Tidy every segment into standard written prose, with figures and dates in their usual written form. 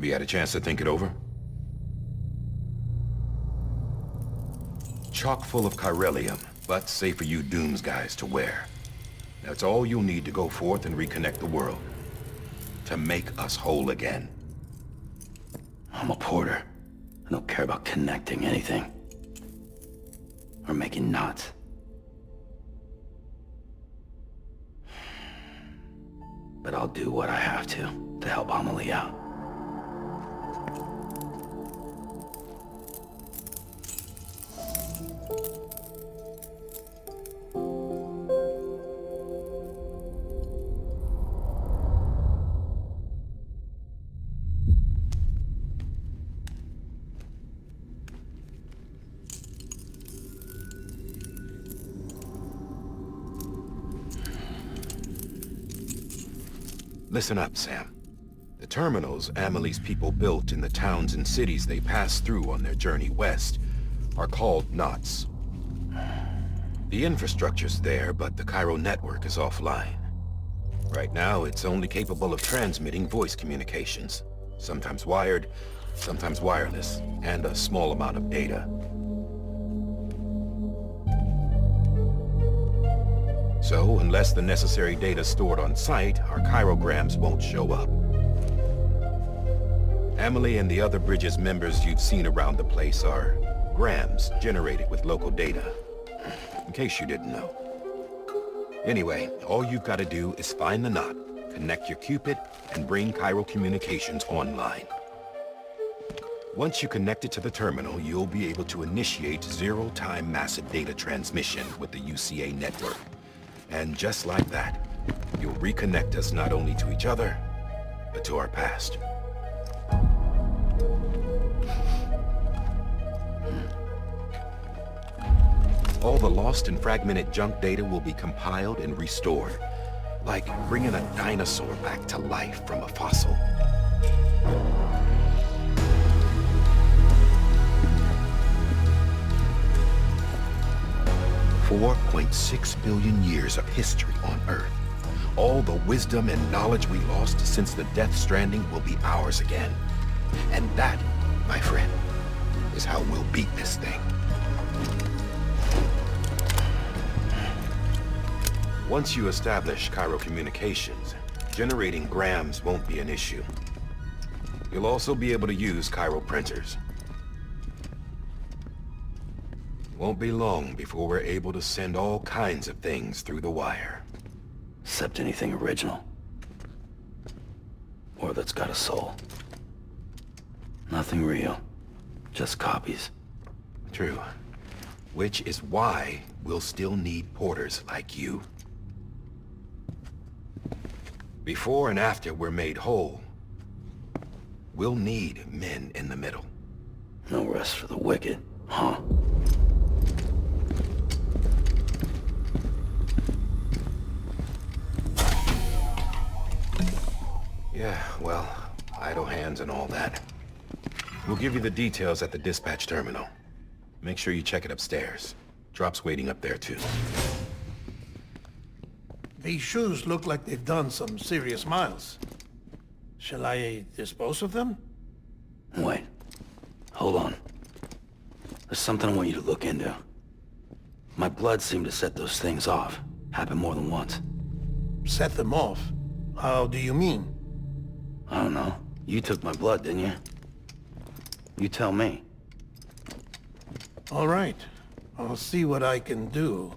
Have you had a chance to think it over? Chock full of chiralium, but safe for you Dooms guys to wear. That's all you'll need to go forth and reconnect the world. To make us whole again. I'm a porter. I don't care about connecting anything. Or making knots. But I'll do what I have to help Amelie out. Listen up, Sam. The terminals Amelie's people built in the towns and cities they passed through on their journey west are called knots. The infrastructure's there, but the Cairo network is offline. Right now, it's only capable of transmitting voice communications. Sometimes wired, sometimes wireless, and a small amount of data. So, unless the necessary data stored on site, our chirograms won't show up. Amelie and the other Bridges members you've seen around the place are grams generated with local data. In case you didn't know. Anyway, all you've got to do is find the knot, connect your Cupid, and bring Cairo communications online. Once you connect it to the terminal, you'll be able to initiate zero-time massive data transmission with the UCA network. And just like that, you'll reconnect us not only to each other, but to our past. All the lost and fragmented junk data will be compiled and restored, like bringing a dinosaur back to life from a fossil. 4.6 billion years of history on Earth. All the wisdom and knowledge we lost since the Death Stranding will be ours again. And that, my friend, is how we'll beat this thing. Once you establish Cairo communications, generating grams won't be an issue. You'll also be able to use Cairo printers. Won't be long before we're able to send all kinds of things through the wire. Except anything original. Or that's got a soul. Nothing real. Just copies. True. Which is why we'll still need porters like you. Before and after we're made whole, we'll need men in the middle. No rest for the wicked, huh? Yeah, well, idle hands and all that. We'll give you the details at the dispatch terminal. Make sure you check it upstairs. Drop's waiting up there, too. These shoes look like they've done some serious miles. Shall I dispose of them? Wait. Hold on. There's something I want you to look into. My blood seemed to set those things off. Happened more than once. Set them off? How do you mean? I don't know. You took my blood, didn't you? You tell me. All right. I'll see what I can do.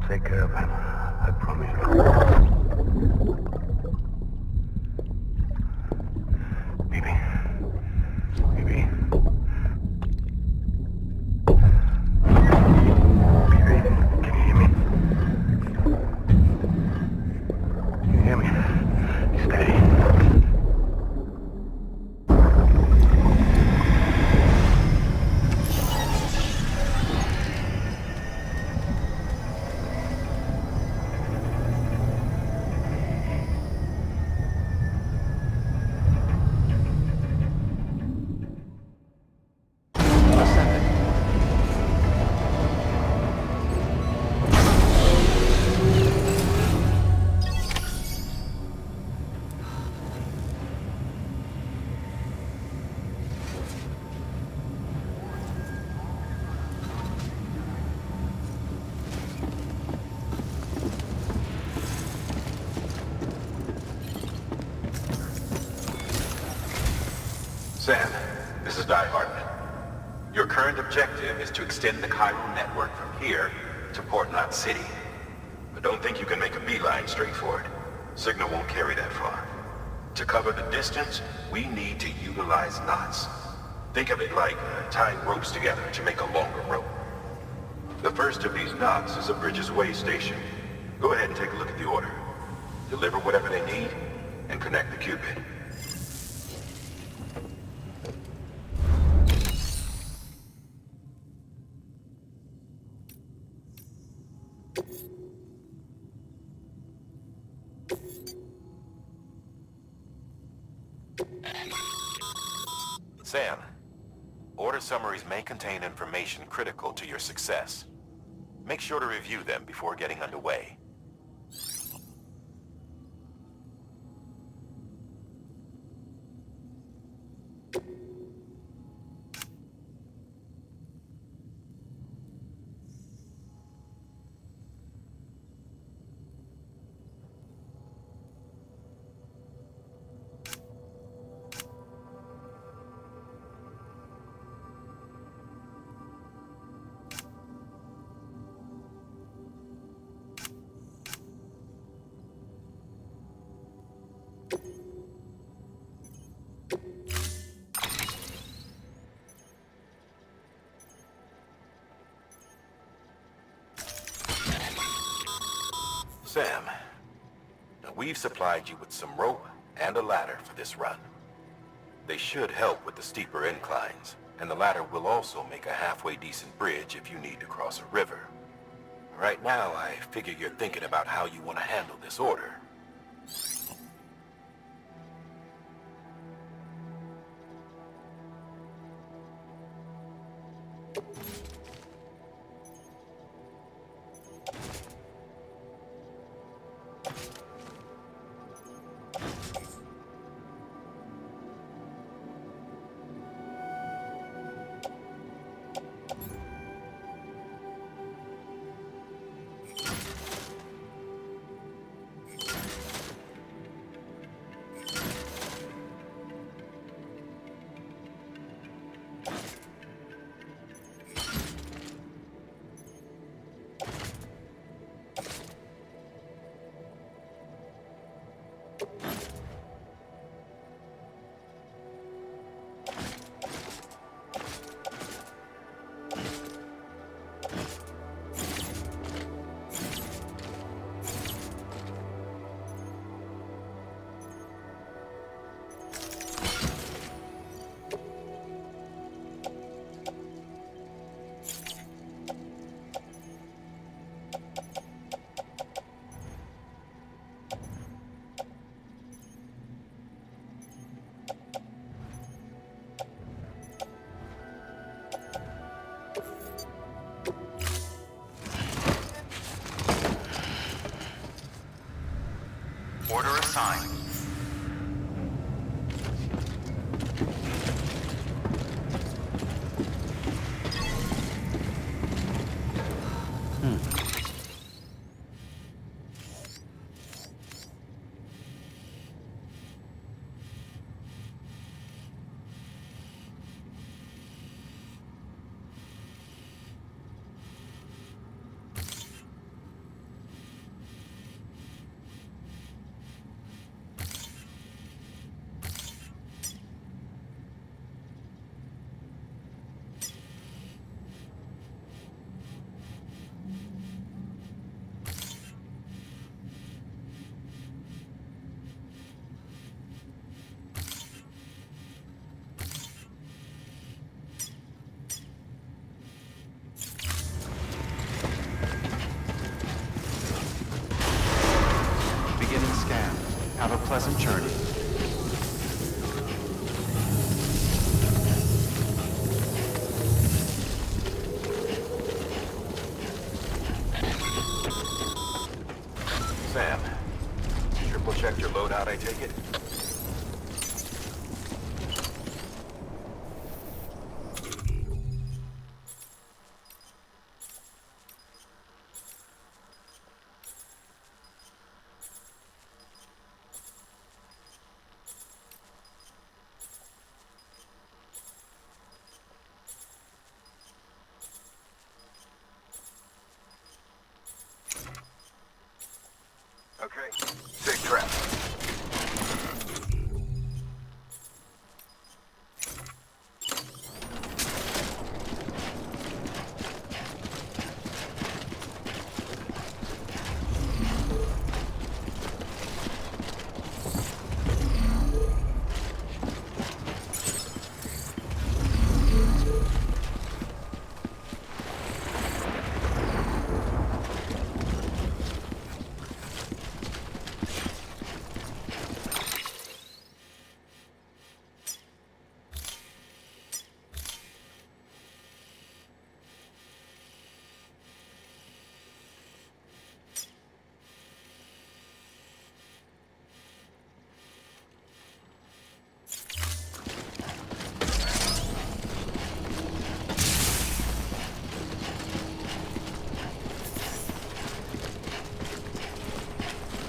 Take care of him. I promise you. Sam, this is Die Hartman. Your current objective is to extend the chiral network from here to Port Knot City. But don't think you can make a beeline straight for it. Signal won't carry that far. To cover the distance, we need to utilize knots. Think of it like tying ropes together to make a longer rope. The first of these knots is a Bridges Way station. Go ahead and take a look at the order. Deliver whatever they need, and connect the Cupid. Sam, order summaries may contain information critical to your success. Make sure to review them before getting underway. Sam, we've supplied you with some rope and a ladder for this run. They should help with the steeper inclines, and the ladder will also make a halfway decent bridge if you need to cross a river. Right now, I figure you're thinking about how you want to handle this order. Order assigned. Have a pleasant journey. Sam, triple checked your loadout, I take it?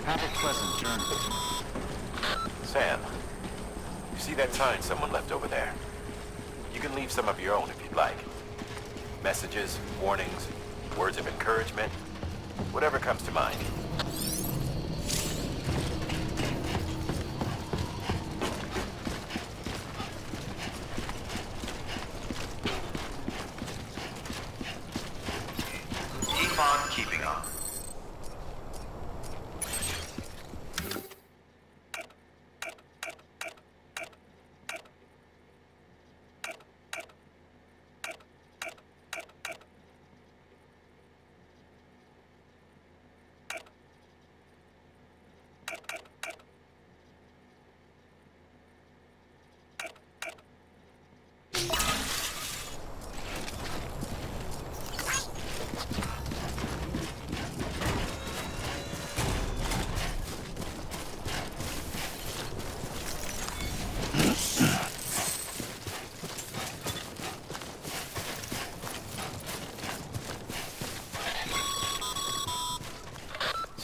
Have a pleasant journey. Sam, you see that sign someone left over there? You can leave some of your own if you'd like. Messages, warnings, words of encouragement, whatever comes to mind. Keep on keeping on.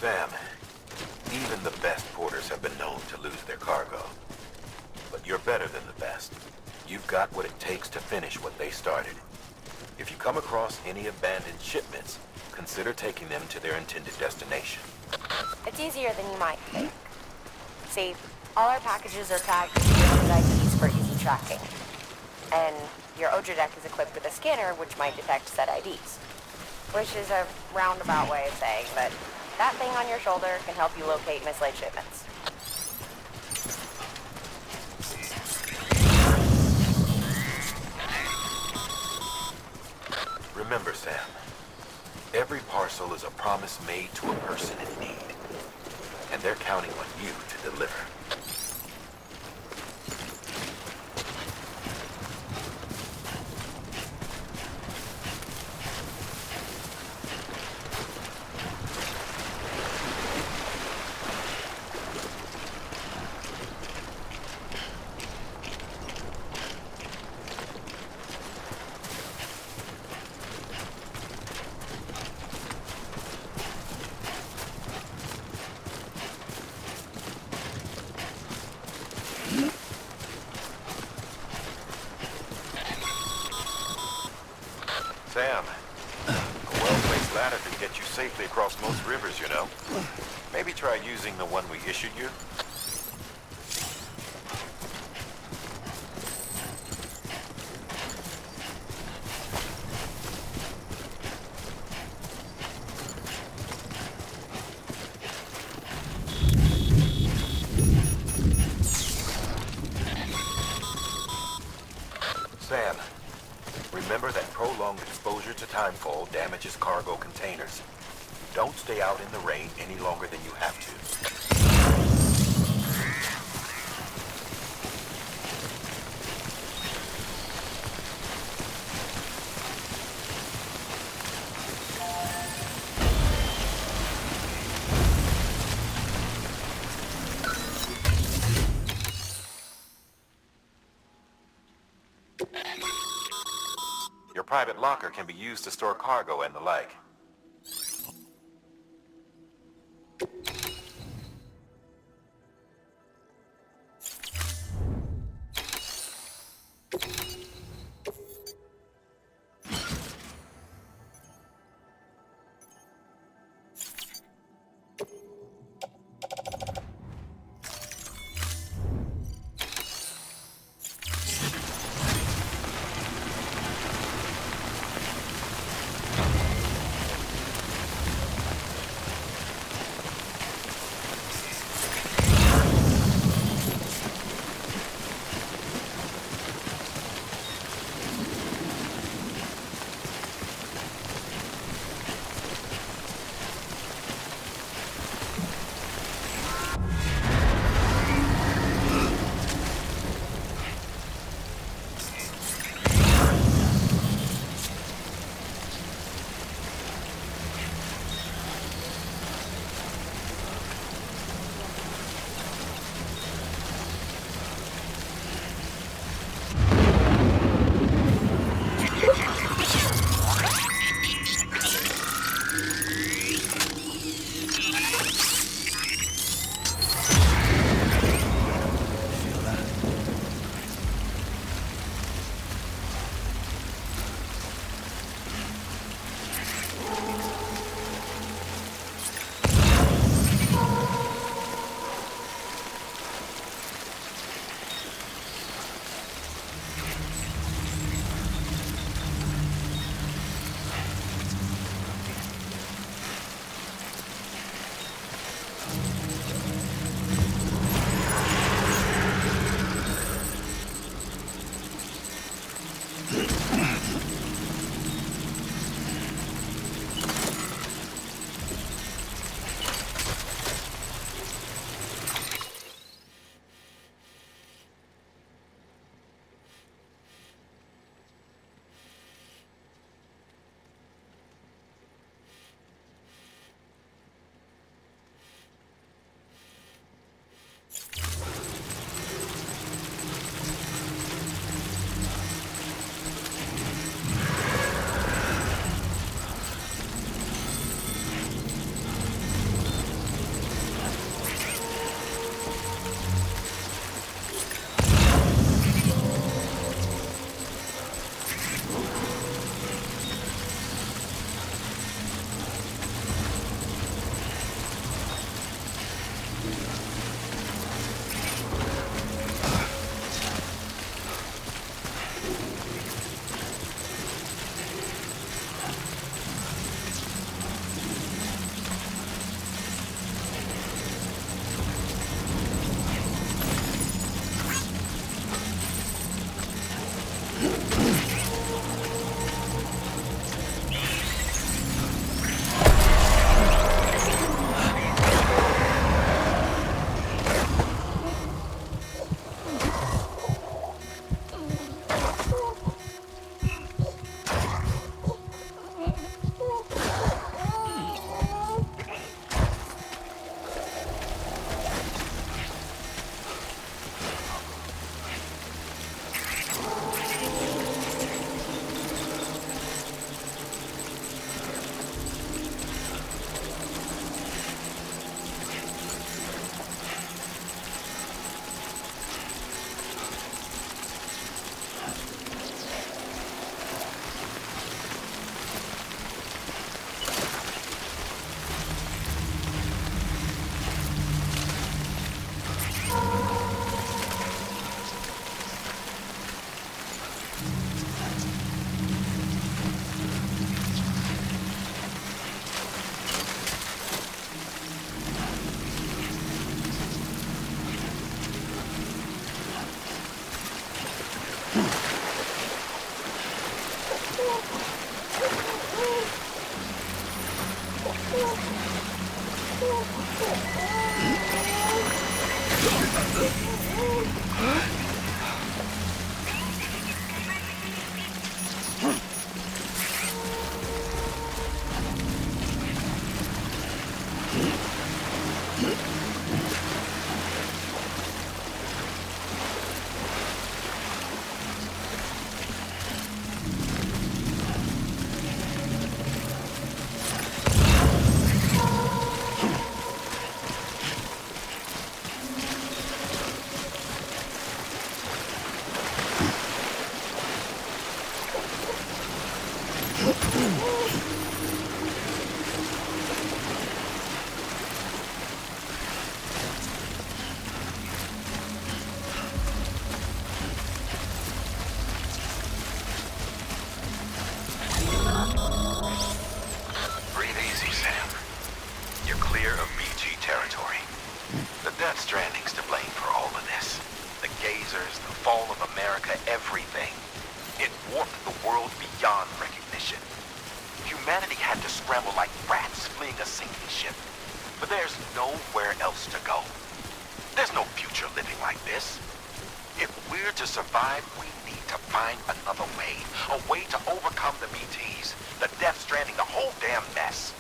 Sam, even the best porters have been known to lose their cargo. But you're better than the best. You've got what it takes to finish what they started. If you come across any abandoned shipments, consider taking them to their intended destination. It's easier than you might think. See, all our packages are tagged with IDs for easy tracking. And your Odra deck is equipped with a scanner which might detect said IDs. Which is a roundabout way of saying that that thing on your shoulder can help you locate mislaid shipments. Remember, Sam, every parcel is a promise made to a person in need. And they're counting on you to deliver. Sam, a well-placed ladder can get you safely across most rivers, you know. Maybe try using the one we issued you. Sam, remember that prolonged exposure to timefall damages cargo containers. Don't stay out in the rain any longer than you have to. Your private locker can be used to store cargo and the like. Humanity had to scramble like rats fleeing a sinking ship. But there's nowhere else to go. There's no future living like this. If we're to survive, we need to find another way. A way to overcome the BTs, the Death Stranding, the whole damn mess.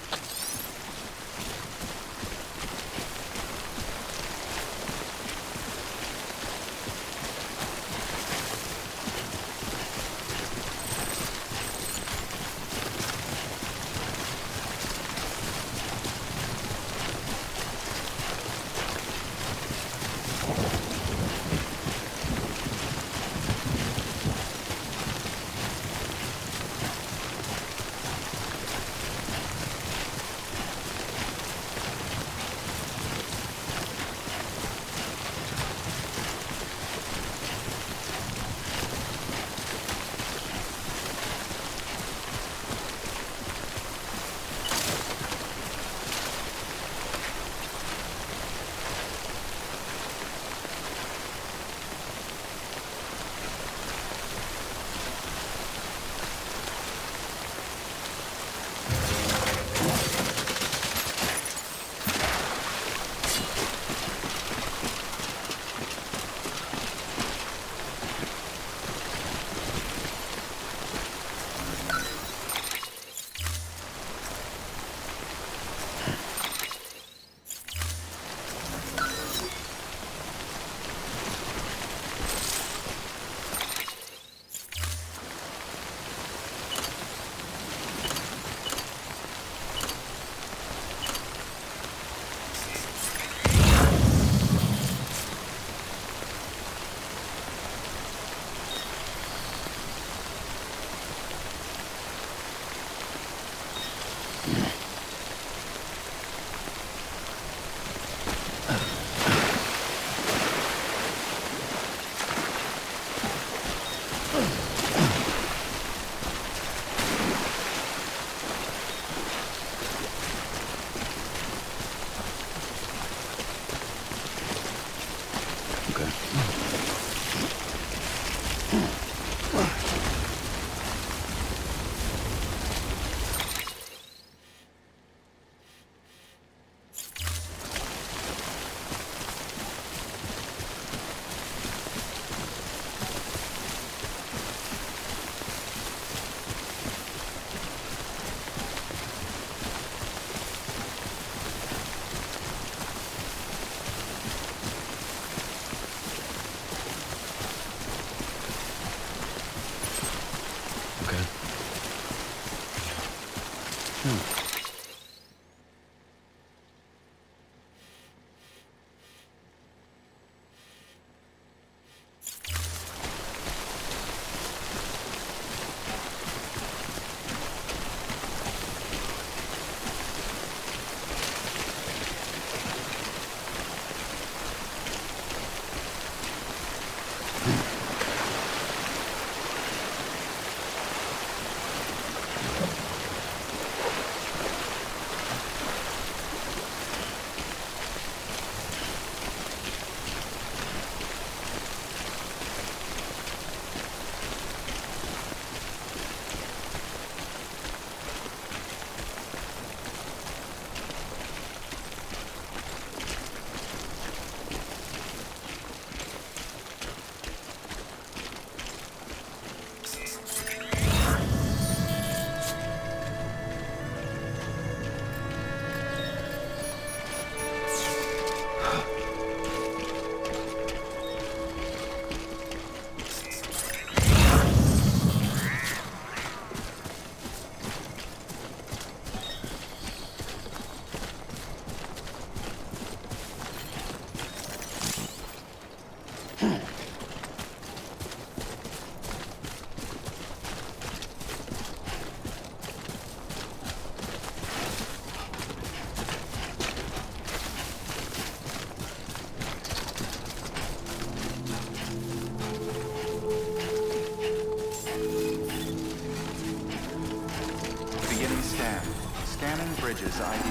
Bridges ID.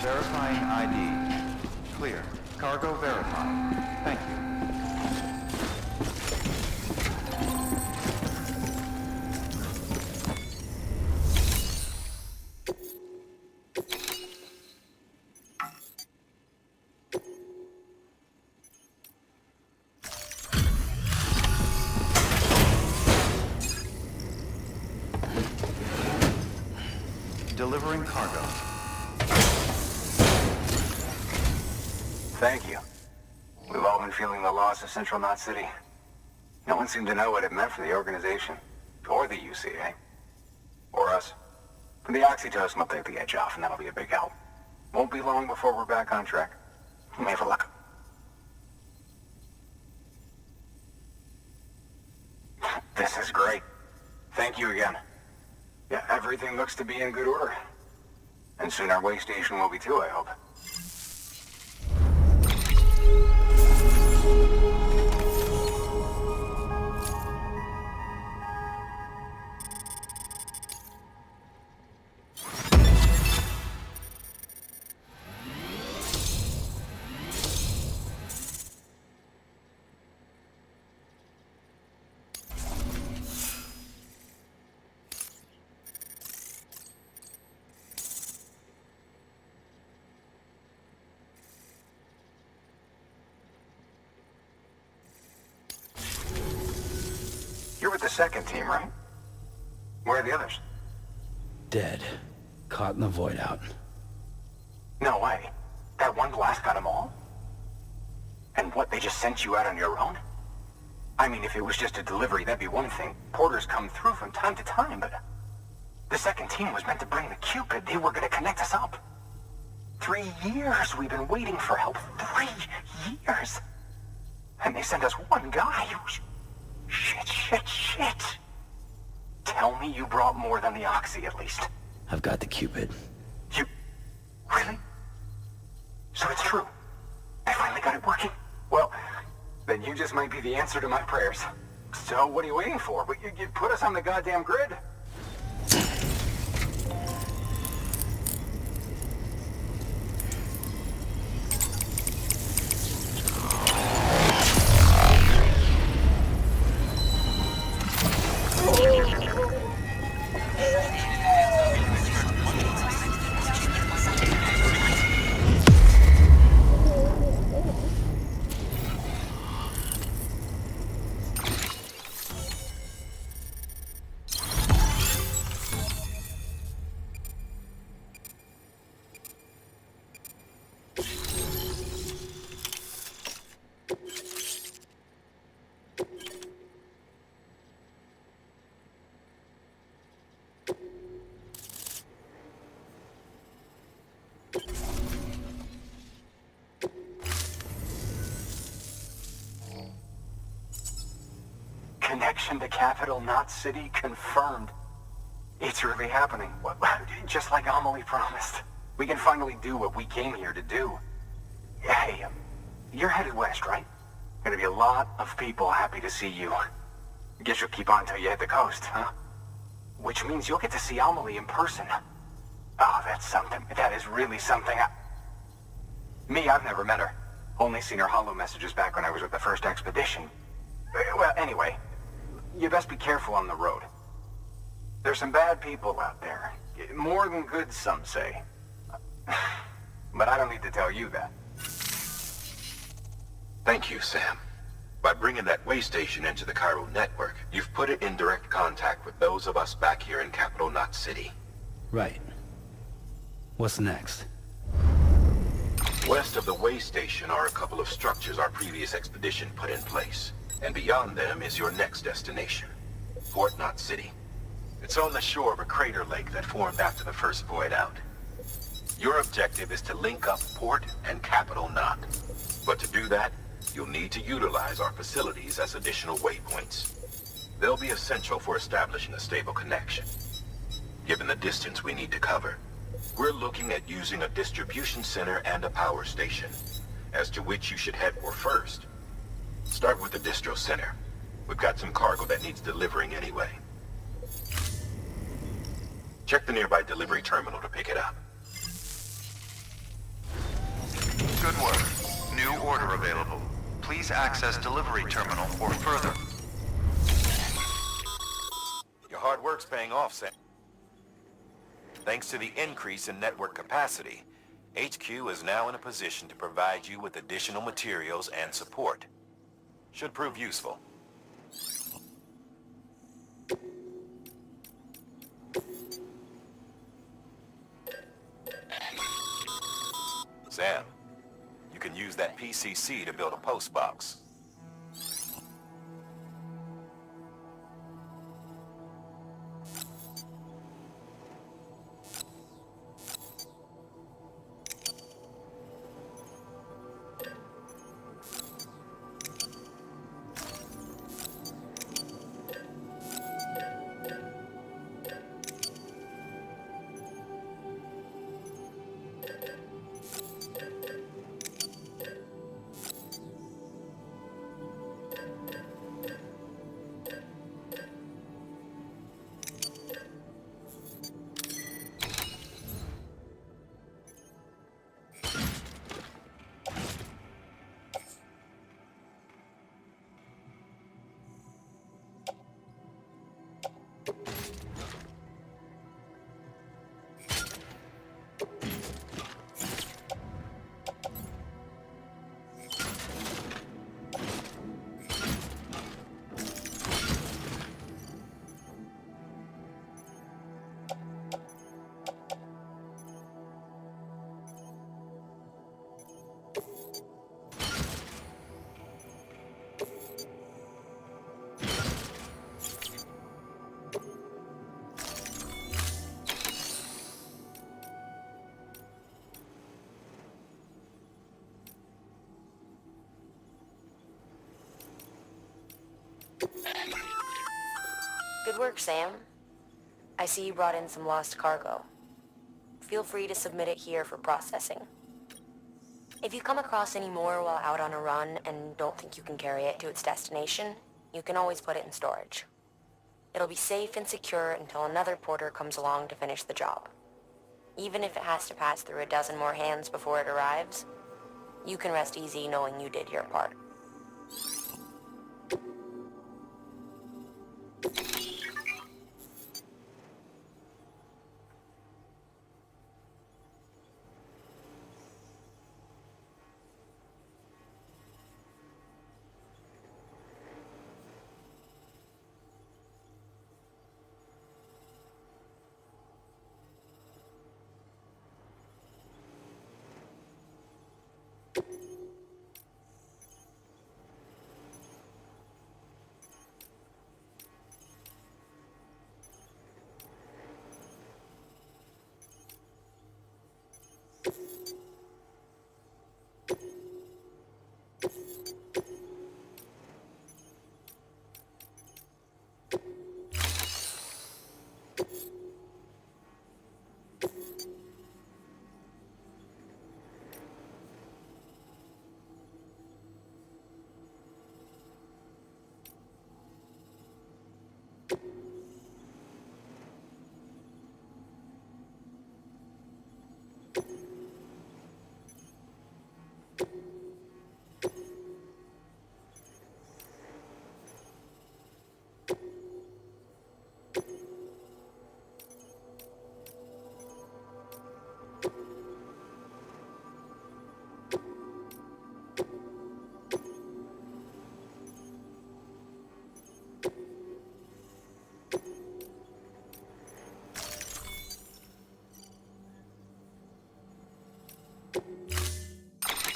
Verifying ID. Clear. Cargo verified. Thank you. delivering cargo. Thank you. We've all been feeling the loss of Central Knot City. No one seemed to know what it meant for the organization, or the UCA, or us. The oxytocin will take the edge off, and that'll be a big help. Won't be long before we're back on track. You may have a look. This is great. Thank you again. Yeah, everything looks to be in good order. And soon our way station will be too, I hope. You're with the second team, right? Where are the others? Dead. Caught in the void out. No way. That one blast got them all? And what, they just sent you out on your own? I mean, if it was just a delivery, that'd be one thing. Porters come through from time to time, but... The second team was meant to bring the Cupid. They were gonna connect us up. 3 years we've been waiting for help. 3 years! And they sent us one guy. Shit. Tell me you brought more than the Oxy, at least. I've got the Cupid. You... Really? So it's true. I finally got it working. Well, then you just might be the answer to my prayers. So what are you waiting for? You put us on the goddamn grid. Connection to Capital Knot City confirmed. It's really happening. Just like Amelie promised. We can finally do what we came here to do. Hey, you're headed west, right? Gonna be a lot of people happy to see you. Guess you'll keep on till you hit the coast, huh? Which means you'll get to see Amelie in person. Oh, that's something. That is really something. Me, I've never met her. Only seen her holo messages back when I was with the first expedition. Well, anyway, you best be careful on the road. There's some bad people out there. More than good, some say. But I don't need to tell you that. Thank you, Sam. By bringing that way station into the Cairo network, you've put it in direct contact with those of us back here in Capital Knot City. Right. What's next? West of the way station are a couple of structures our previous expedition put in place. And beyond them is your next destination, Port Knot City. It's on the shore of a crater lake that formed after the first void out. Your objective is to link up Port and Capital Knot. But to do that, you'll need to utilize our facilities as additional waypoints. They'll be essential for establishing a stable connection. Given the distance we need to cover, we're looking at using a distribution center and a power station, as to which you should head for first. Start with the distro center. We've got some cargo that needs delivering anyway. Check the nearby delivery terminal to pick it up. Good work. New order available. Please access delivery terminal or further. Your hard work's paying off, Sam. Thanks to the increase in network capacity, HQ is now in a position to provide you with additional materials and support. Should prove useful. Sam, you can use that PCC to build a post box. Good work, Sam. I see you brought in some lost cargo. Feel free to submit it here for processing. If you come across any more while out on a run and don't think you can carry it to its destination, you can always put it in storage. It'll be safe and secure until another porter comes along to finish the job. Even if it has to pass through a dozen more hands before it arrives, you can rest easy knowing you did your part.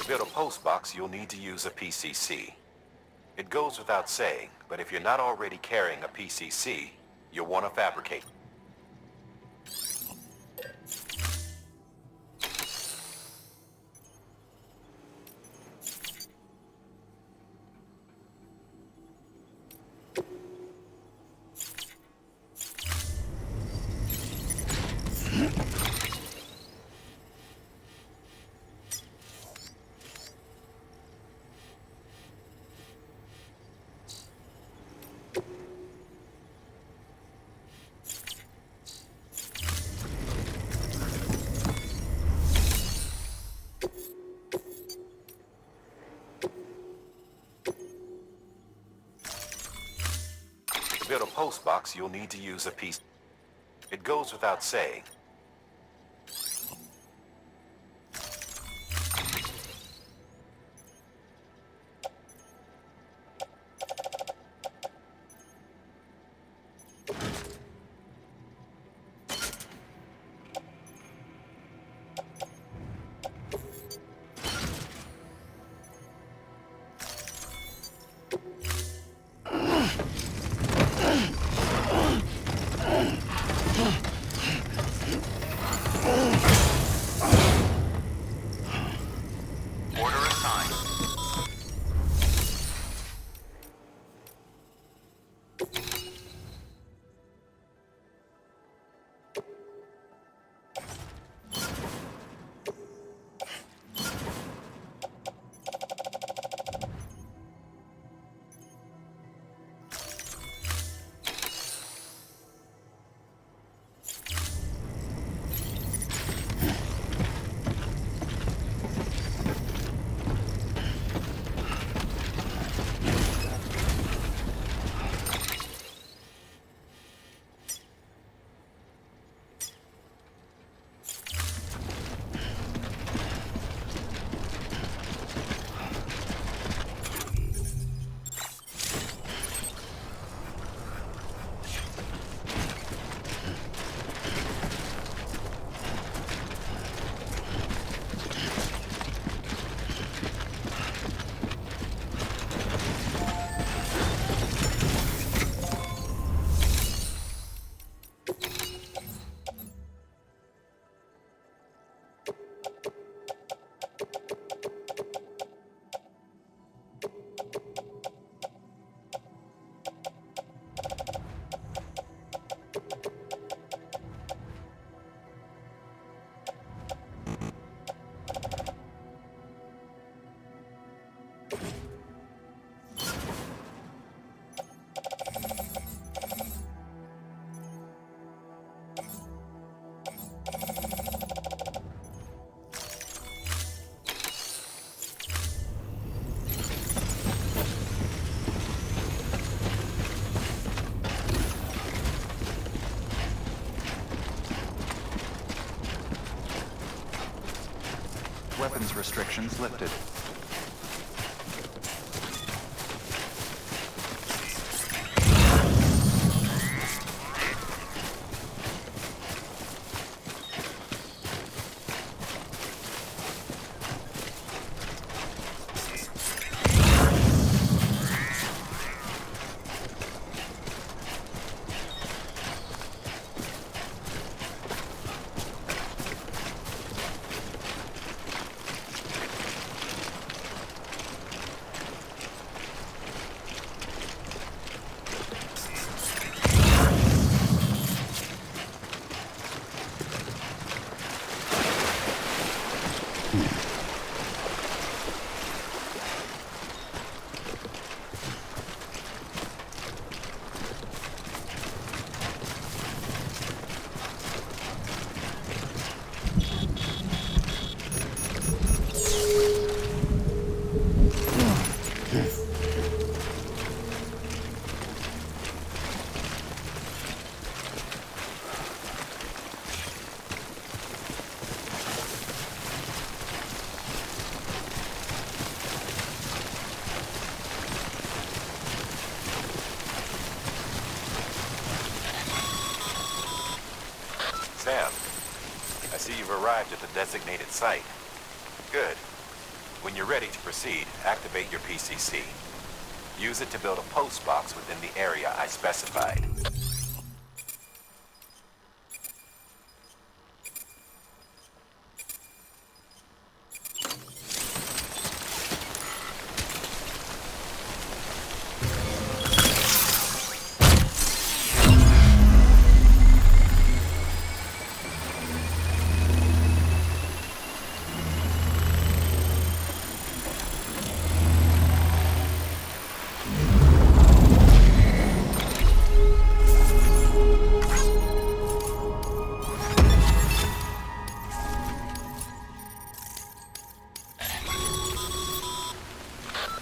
To build a post box, you'll need to use a PCC. It goes without saying, but if you're not already carrying a PCC, you'll want to fabricate. To build a post box, you'll need to use a piece. It goes without saying. weapons restrictions lifted. Sam, I see you've arrived at the designated site. Good. When you're ready to proceed, activate your PCC. Use it to build a post box within the area I specified.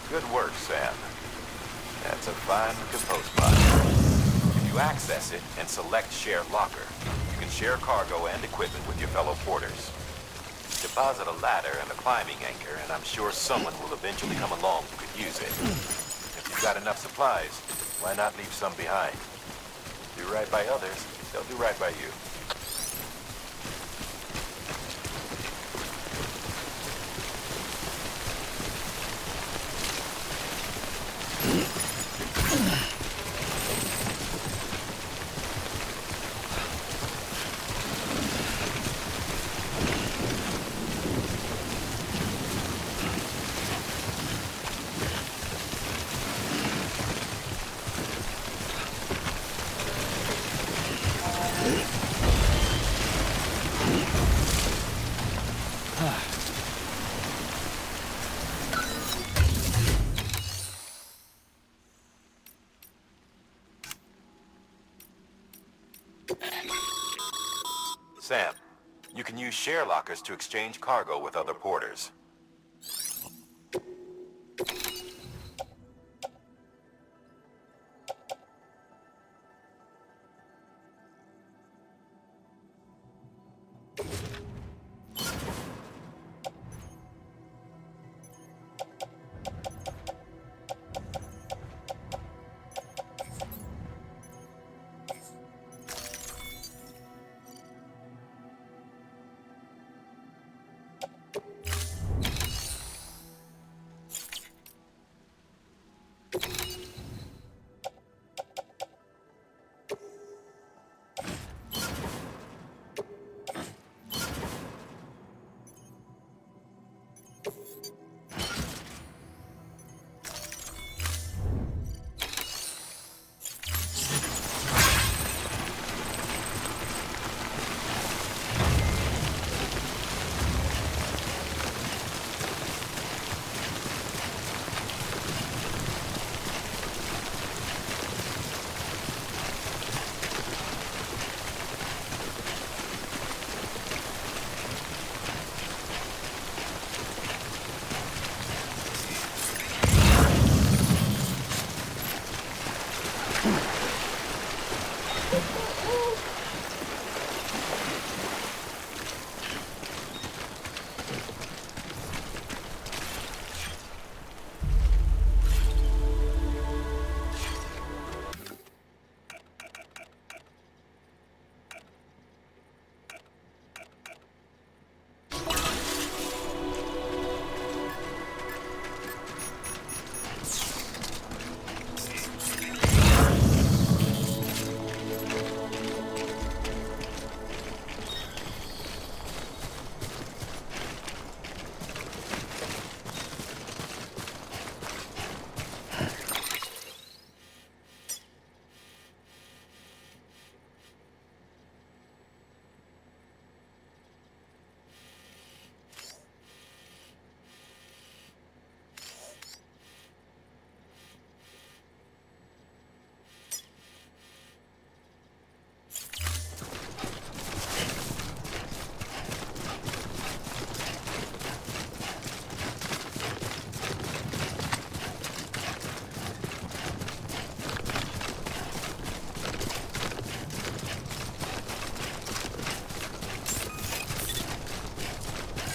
Good work, Sam. That's a fine-looking post box. If you access it and select Share Locker, you can share cargo and equipment with your fellow porters. Deposit a ladder and a climbing anchor, and I'm sure someone will eventually come along who could use it. If you've got enough supplies, why not leave some behind? Do right by others, they'll do right by you. Sam, you can use share lockers to exchange cargo with other porters.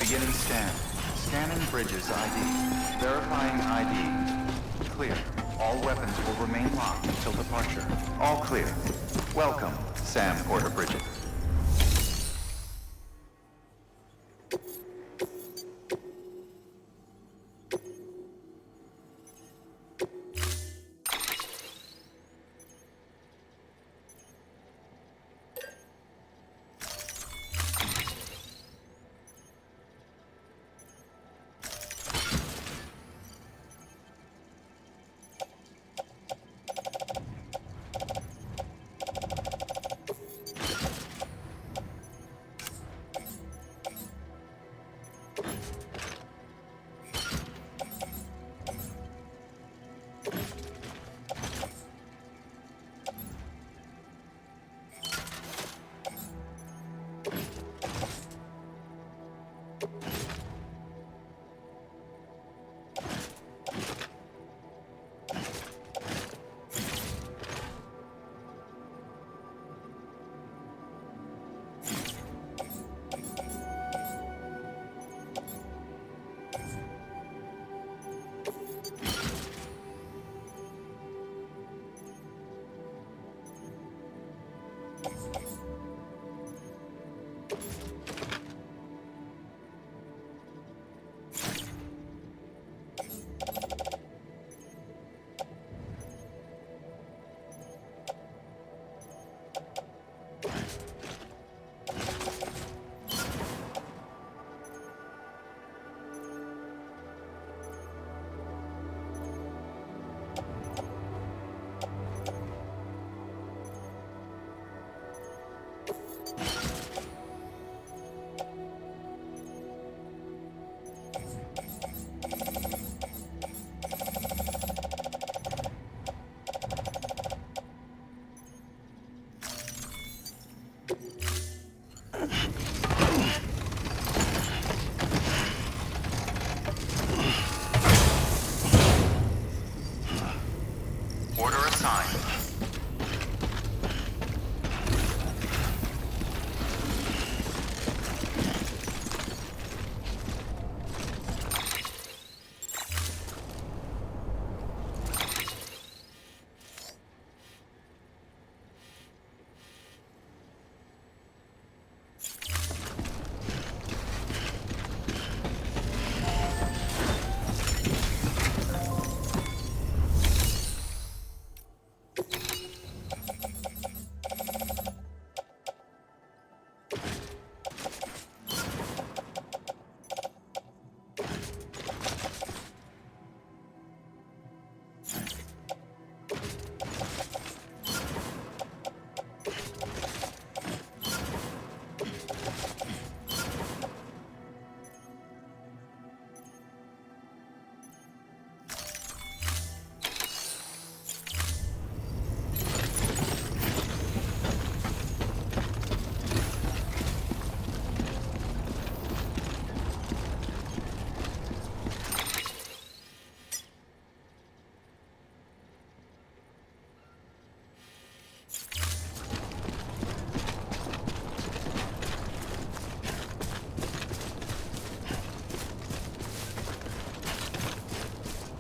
Beginning scan. Scanning bridges ID. Verifying ID. Clear. All weapons will remain locked until departure. All clear. Welcome, Sam Porter Bridges.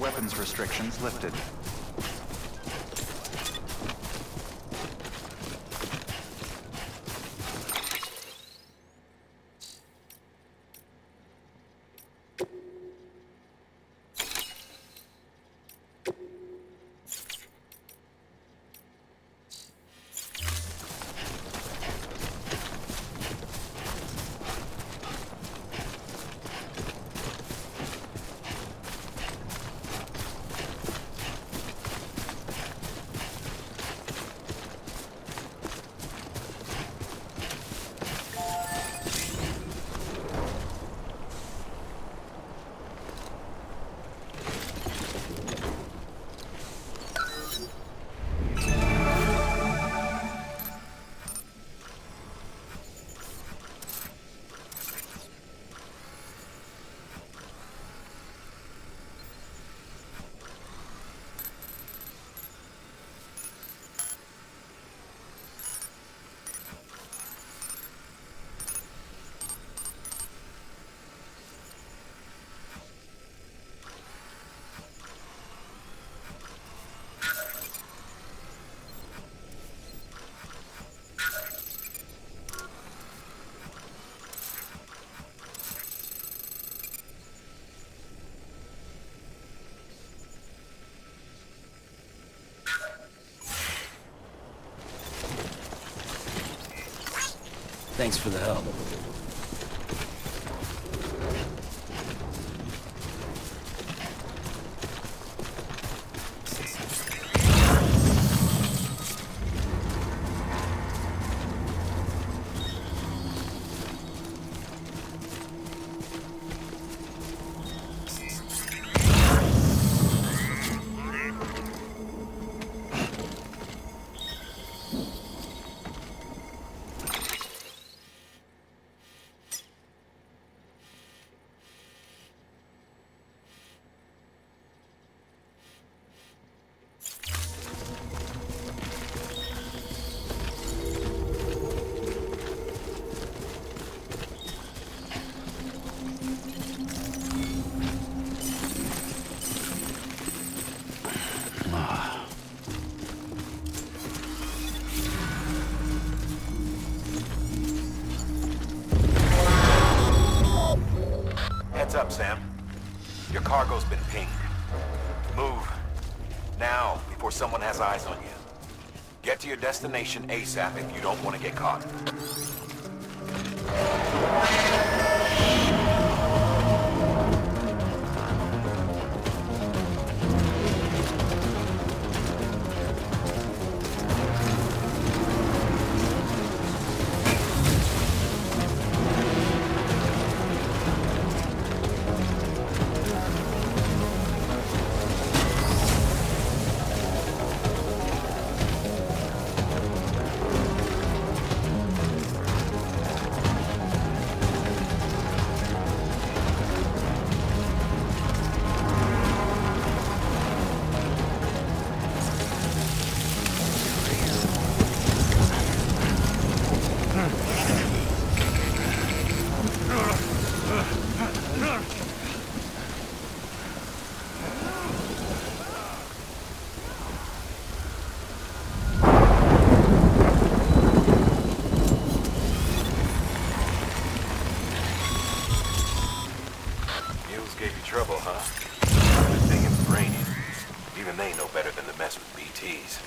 Weapons restrictions lifted. Thanks for the help. Heads up, Sam. Your cargo's been pinged. Move. Now, before someone has eyes on you. Get to your destination ASAP if you don't want to get caught. Gave you trouble, huh? Good thing it's raining. Even they know better than to mess with BTs.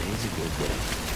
Today's a good day.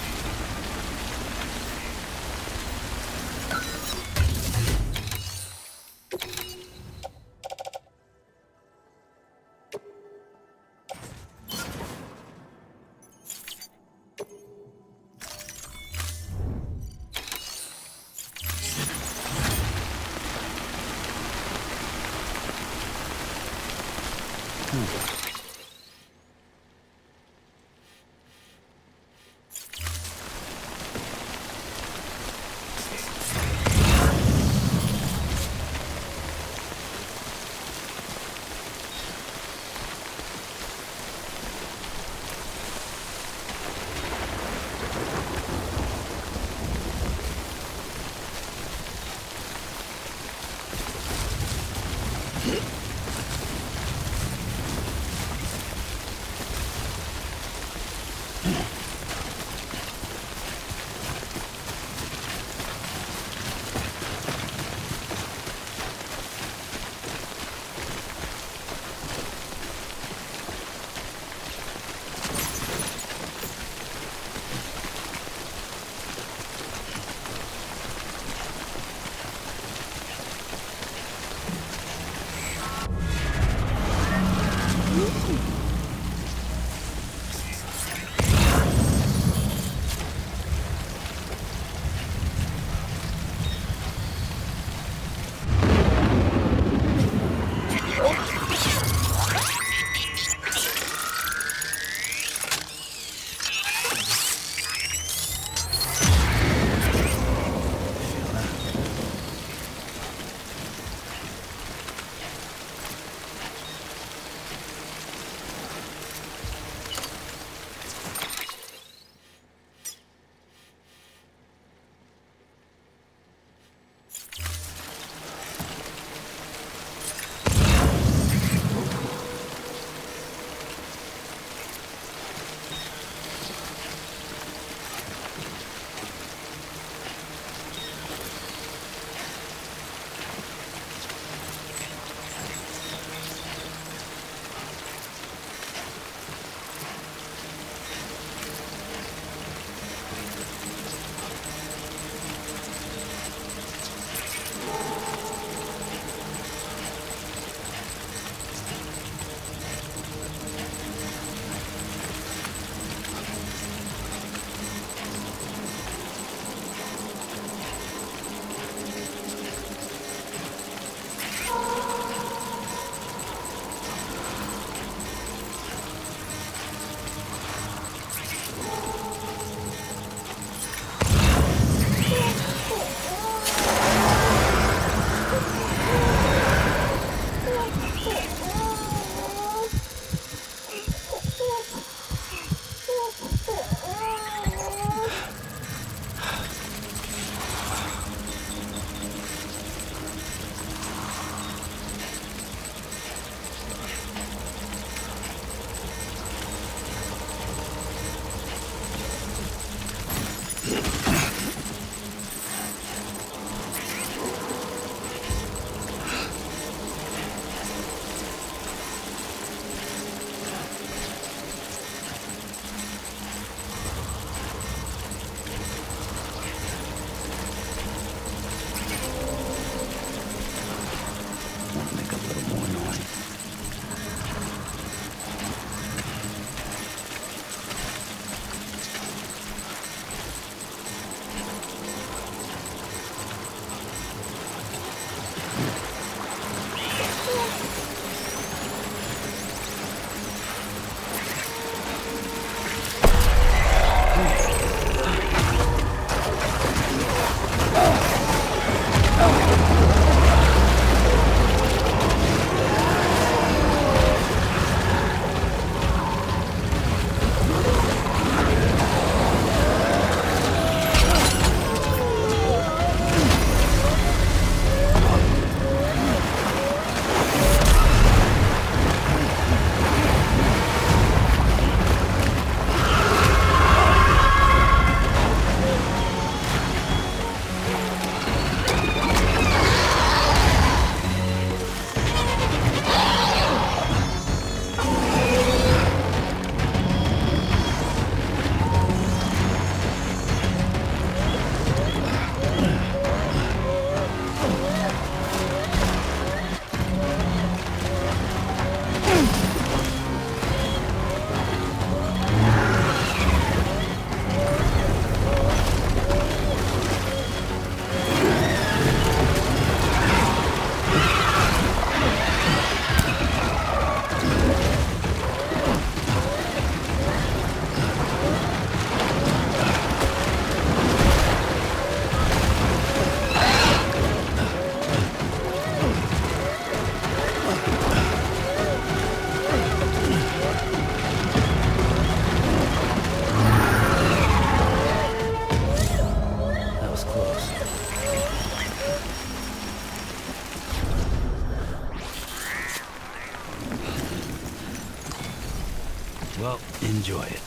enjoy it.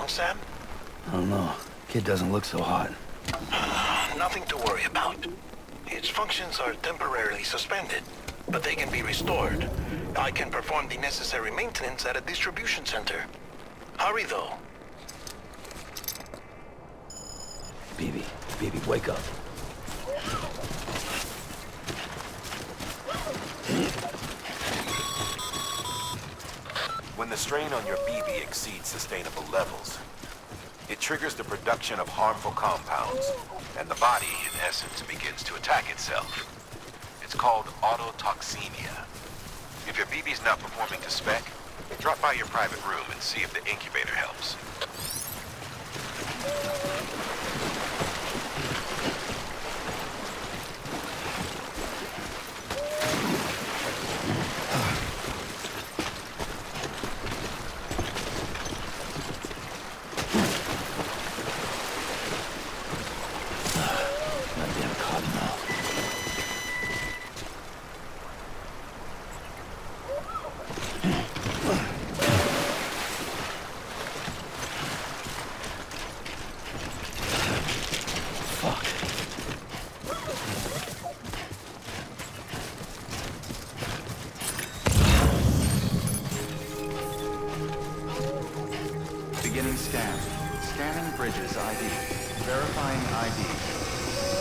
Sam? I don't know. Kid doesn't look so hot. Nothing to worry about. Its functions are temporarily suspended, but they can be restored. I can perform the necessary maintenance at a distribution center. Hurry, though. BB, wake up. When the strain on your BB exceeds sustainable levels, it triggers the production of harmful compounds, and the body, in essence, begins to attack itself. It's called autotoxemia. If your BB's not performing to spec, drop by your private room and see if the incubator helps. Beginning scan. Scanning bridges ID. Verifying ID.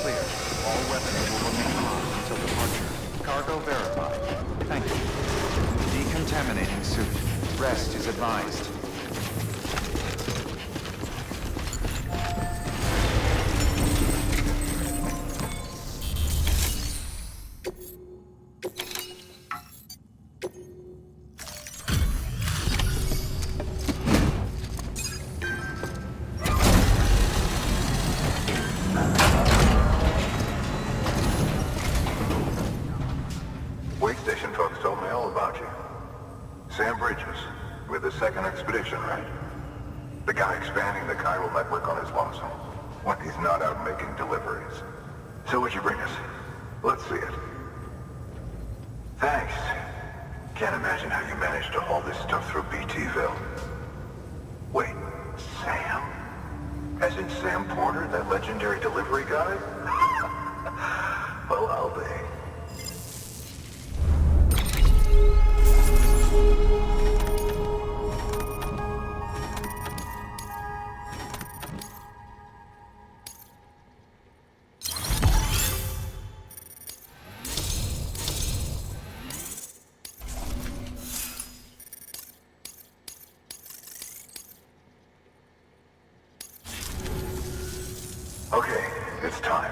Clear. All weapons will remain on until departure. Cargo verified. Thank you. Decontaminating suit. Rest is advised. Okay, it's time.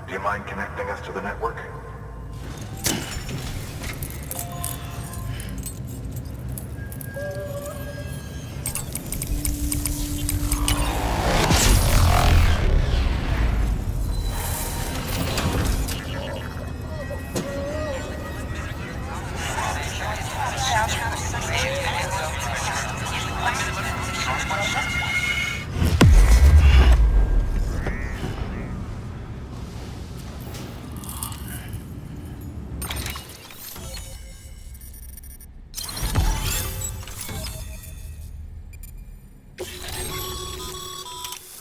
Do you mind connecting us to the network?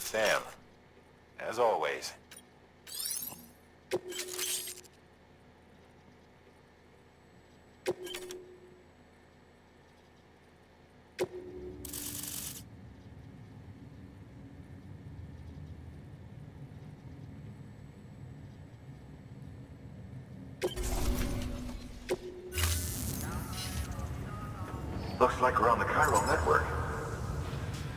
Sam. As always. Looks like we're on the chiral network.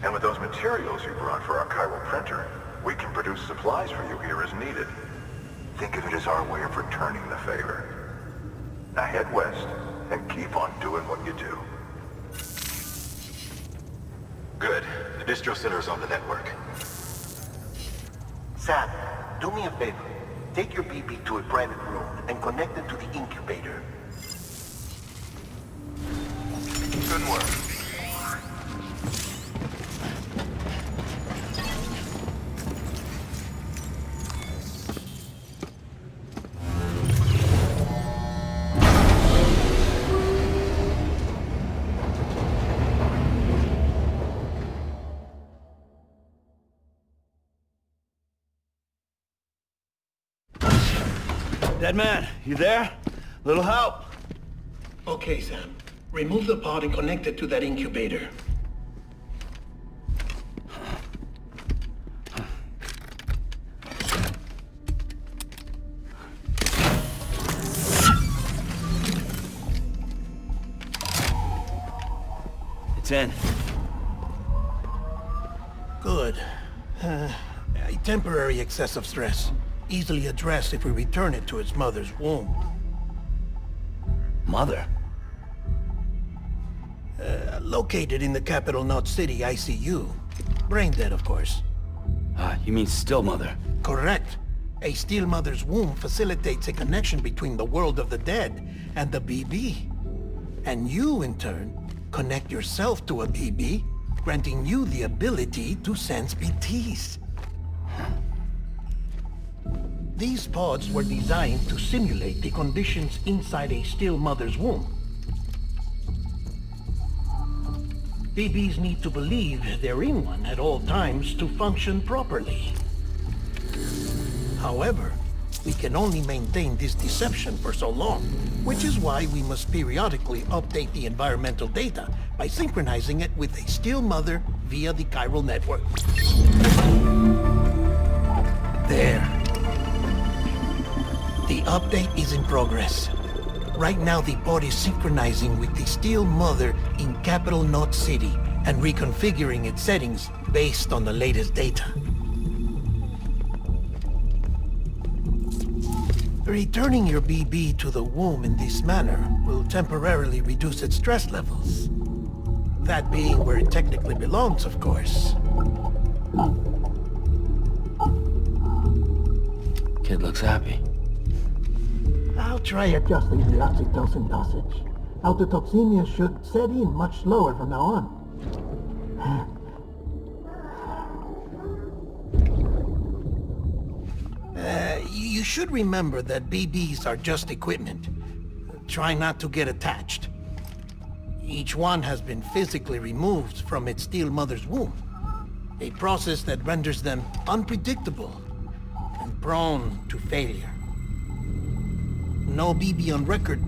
And with those materials you brought for our chiral printer, we can produce supplies for you here as needed. Think of it as our way of returning the favor. Now head west and keep on doing what you do. Good. The distro center is on the network. Sam, do me a favor. Take your BB to a private room and connect it to the incubator. Good work. Dead man, you there? Little help? Okay, Sam. Remove the pod and connect it to that incubator. It's in. Good. A temporary excess of stress. Easily addressed if we return it to its mother's womb. Mother? Located in the capital Knot City ICU. Brain dead, of course. You mean still mother? Correct. A still mother's womb facilitates a connection between the world of the dead and the BB. And you, in turn, connect yourself to a BB, granting you the ability to sense BTs. These pods were designed to simulate the conditions inside a still mother's womb. BBs need to believe they're in one at all times to function properly. However, we can only maintain this deception for so long, which is why we must periodically update the environmental data by synchronizing it with a still mother via the chiral network. There. The update is in progress. Right now the pod is synchronizing with the still mother in capital Knot City and reconfiguring its settings based on the latest data. Returning your BB to the womb in this manner will temporarily reduce its stress levels. That being where it technically belongs, of course. Kid looks happy. I'll try adjusting the oxytocin dosage. Autotoxemia should set in much slower from now on. You should remember that BBs are just equipment. Try not to get attached. Each one has been physically removed from its still mother's womb. A process that renders them unpredictable and prone to failure. No BB on record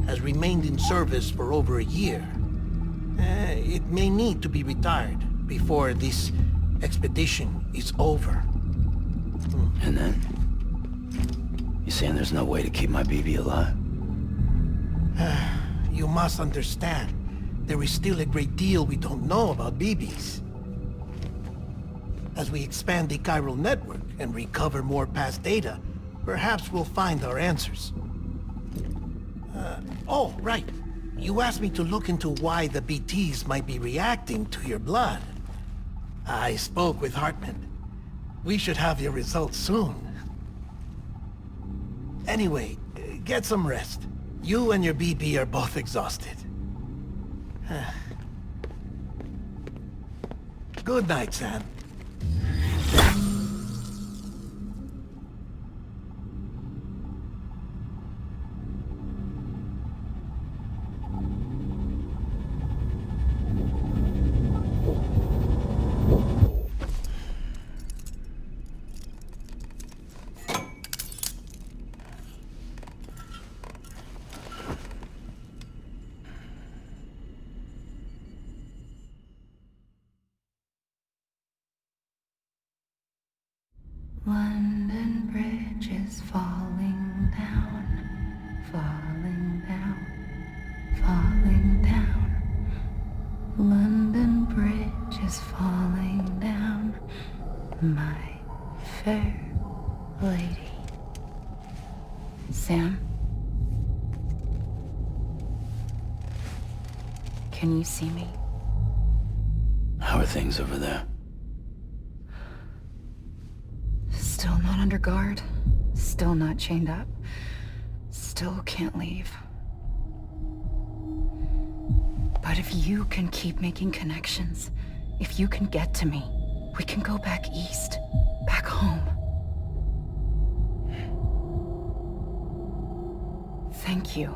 has remained in service for over a year. It may need to be retired before this expedition is over. And then? You saying there's no way to keep my BB alive? You must understand, there is still a great deal we don't know about BBs. As we expand the chiral network and recover more past data, perhaps we'll find our answers. Oh, right. You asked me to look into why the BTs might be reacting to your blood. I spoke with Hartman. We should have your results soon. Anyway, get some rest. You and your BB are both exhausted. Good night, Sam. London Bridge is falling down, falling down, falling down. London Bridge is falling down, my fair lady. Sam? Can you see me? How are things over there? Still not under guard. Still not chained up. Still can't leave. But if you can keep making connections, if you can get to me, we can go back east. Back home. Thank you.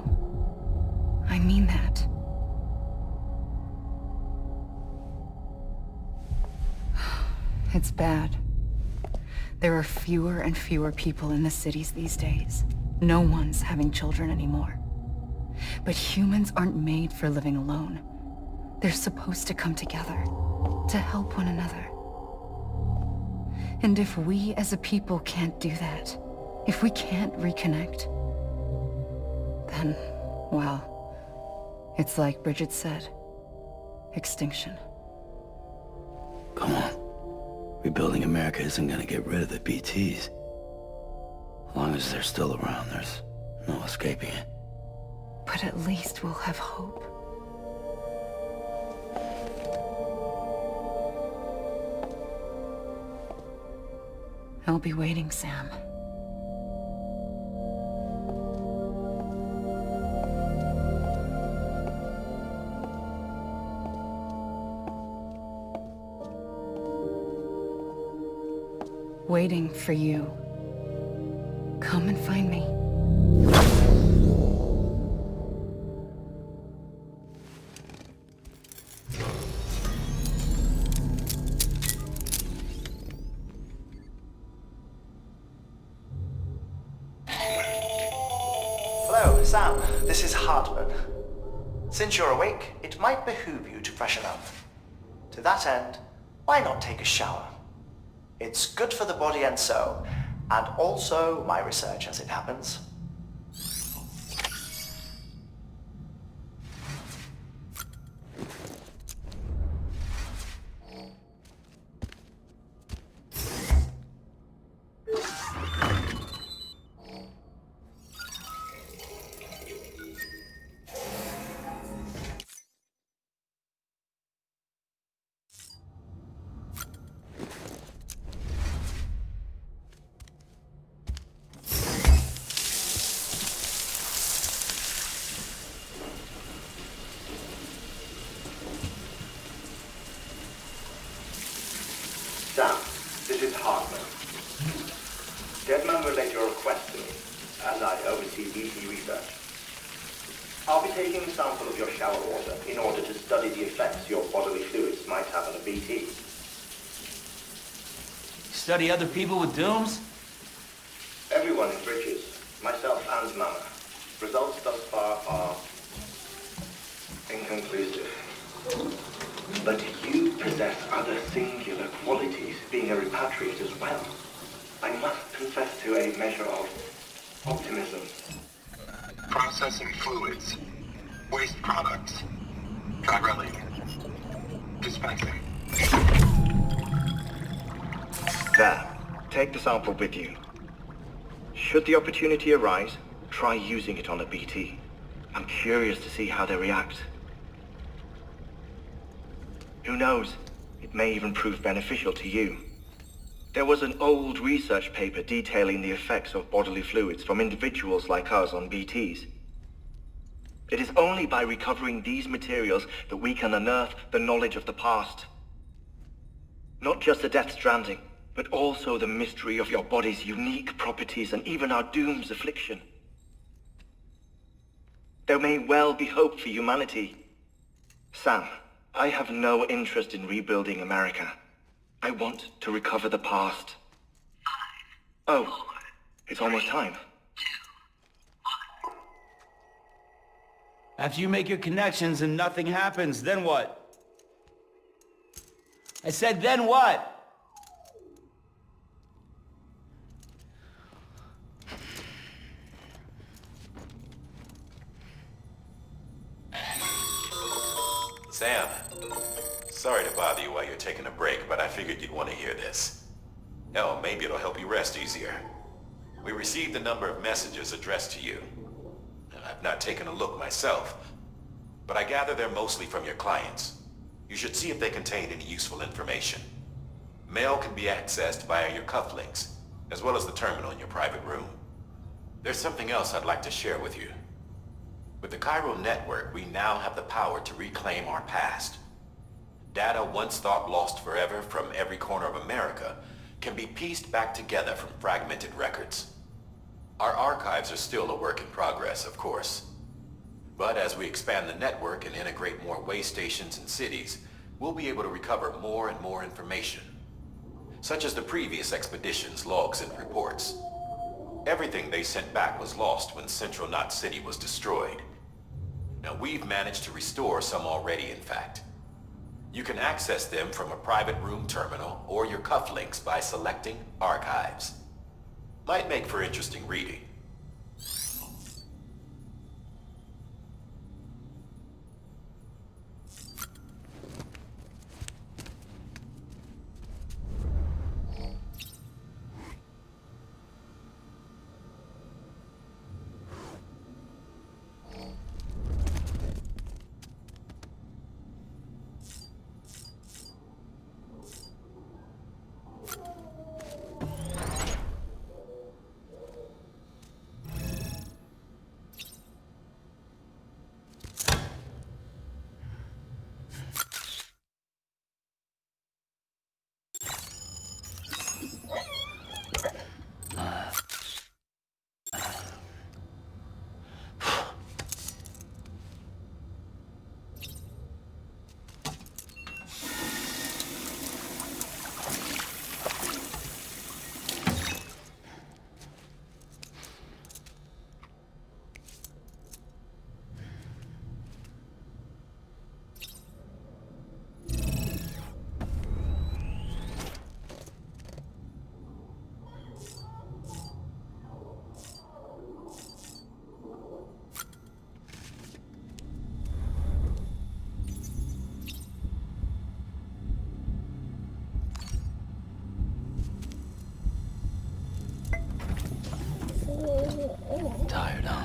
I mean that. It's bad. There are fewer and fewer people in the cities these days. No one's having children anymore. But humans aren't made for living alone. They're supposed to come together, to help one another. And if we as a people can't do that, if we can't reconnect, then, well, it's like Bridget said, extinction. Come on. Rebuilding America isn't gonna get rid of the BTs. As long as they're still around, there's no escaping it. But at least we'll have hope. I'll be waiting, Sam. Waiting for you. Come and find me. Hello, Sam. This is Hartman. Since you're awake, it might behoove you to freshen up. To that end, why not take a shower? It's good for the body and soul, and also my research as it happens. Sam, this is Hartman. Deadman relayed your request to me, as I oversee BT research. I'll be taking a sample of your shower water in order to study the effects your bodily fluids might have on a BT. Study other people with dooms? Everyone in Bridges, myself and Mama. Results thus far are inconclusive. But you possess other singular qualities, being a repatriate as well. I must confess to a measure of optimism. Processing fluids. Waste products. Chirelli. Dispensing. There. Take the sample with you. Should the opportunity arise, try using it on a BT. I'm curious to see how they react. Who knows? It may even prove beneficial to you. There was an old research paper detailing the effects of bodily fluids from individuals like us on BTs. It is only by recovering these materials that we can unearth the knowledge of the past. Not just the Death Stranding, but also the mystery of your body's unique properties and even our doom's affliction. There may well be hope for humanity. Sam, I have no interest in rebuilding America. I want to recover the past. 5, 4, it's almost time. 2, 1. After you make your connections and nothing happens, then what? I said, then what? bother you while you're taking a break, but I figured you'd want to hear this. Hell, maybe it'll help you rest easier. We received a number of messages addressed to you. I've not taken a look myself, but I gather they're mostly from your clients. You should see if they contain any useful information. Mail can be accessed via your cufflinks, as well as the terminal in your private room. There's something else I'd like to share with you. With the chiral network, we now have the power to reclaim our past. Data once thought lost forever from every corner of America can be pieced back together from fragmented records. Our archives are still a work in progress, of course. But as we expand the network and integrate more way stations and cities, we'll be able to recover more and more information, such as the previous expedition's logs and reports. Everything they sent back was lost when Central Knot City was destroyed. Now we've managed to restore some already, in fact. You can access them from a private room terminal or your cufflinks by selecting Archives. Might make for interesting reading. Tired, huh?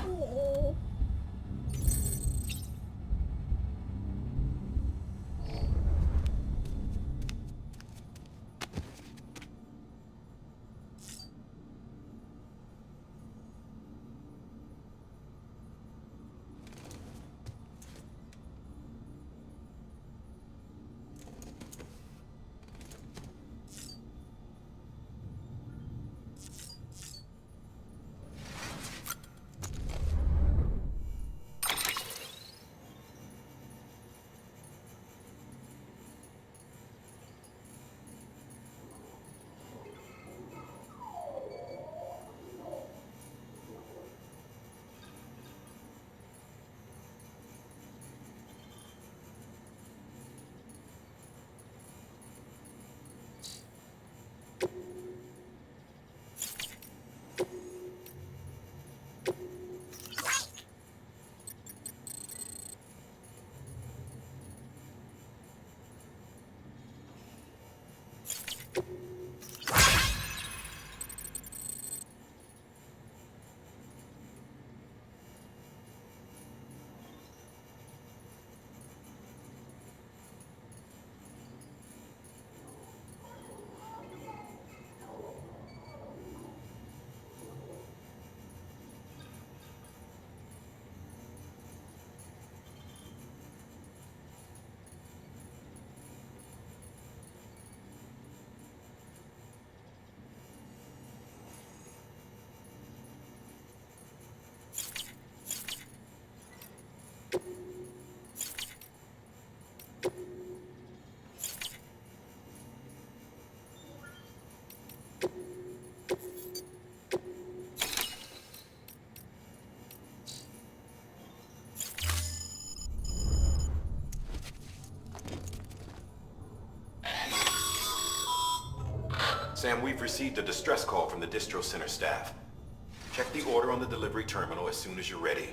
Sam, we've received a distress call from the distro center staff. Check the order on the delivery terminal as soon as you're ready.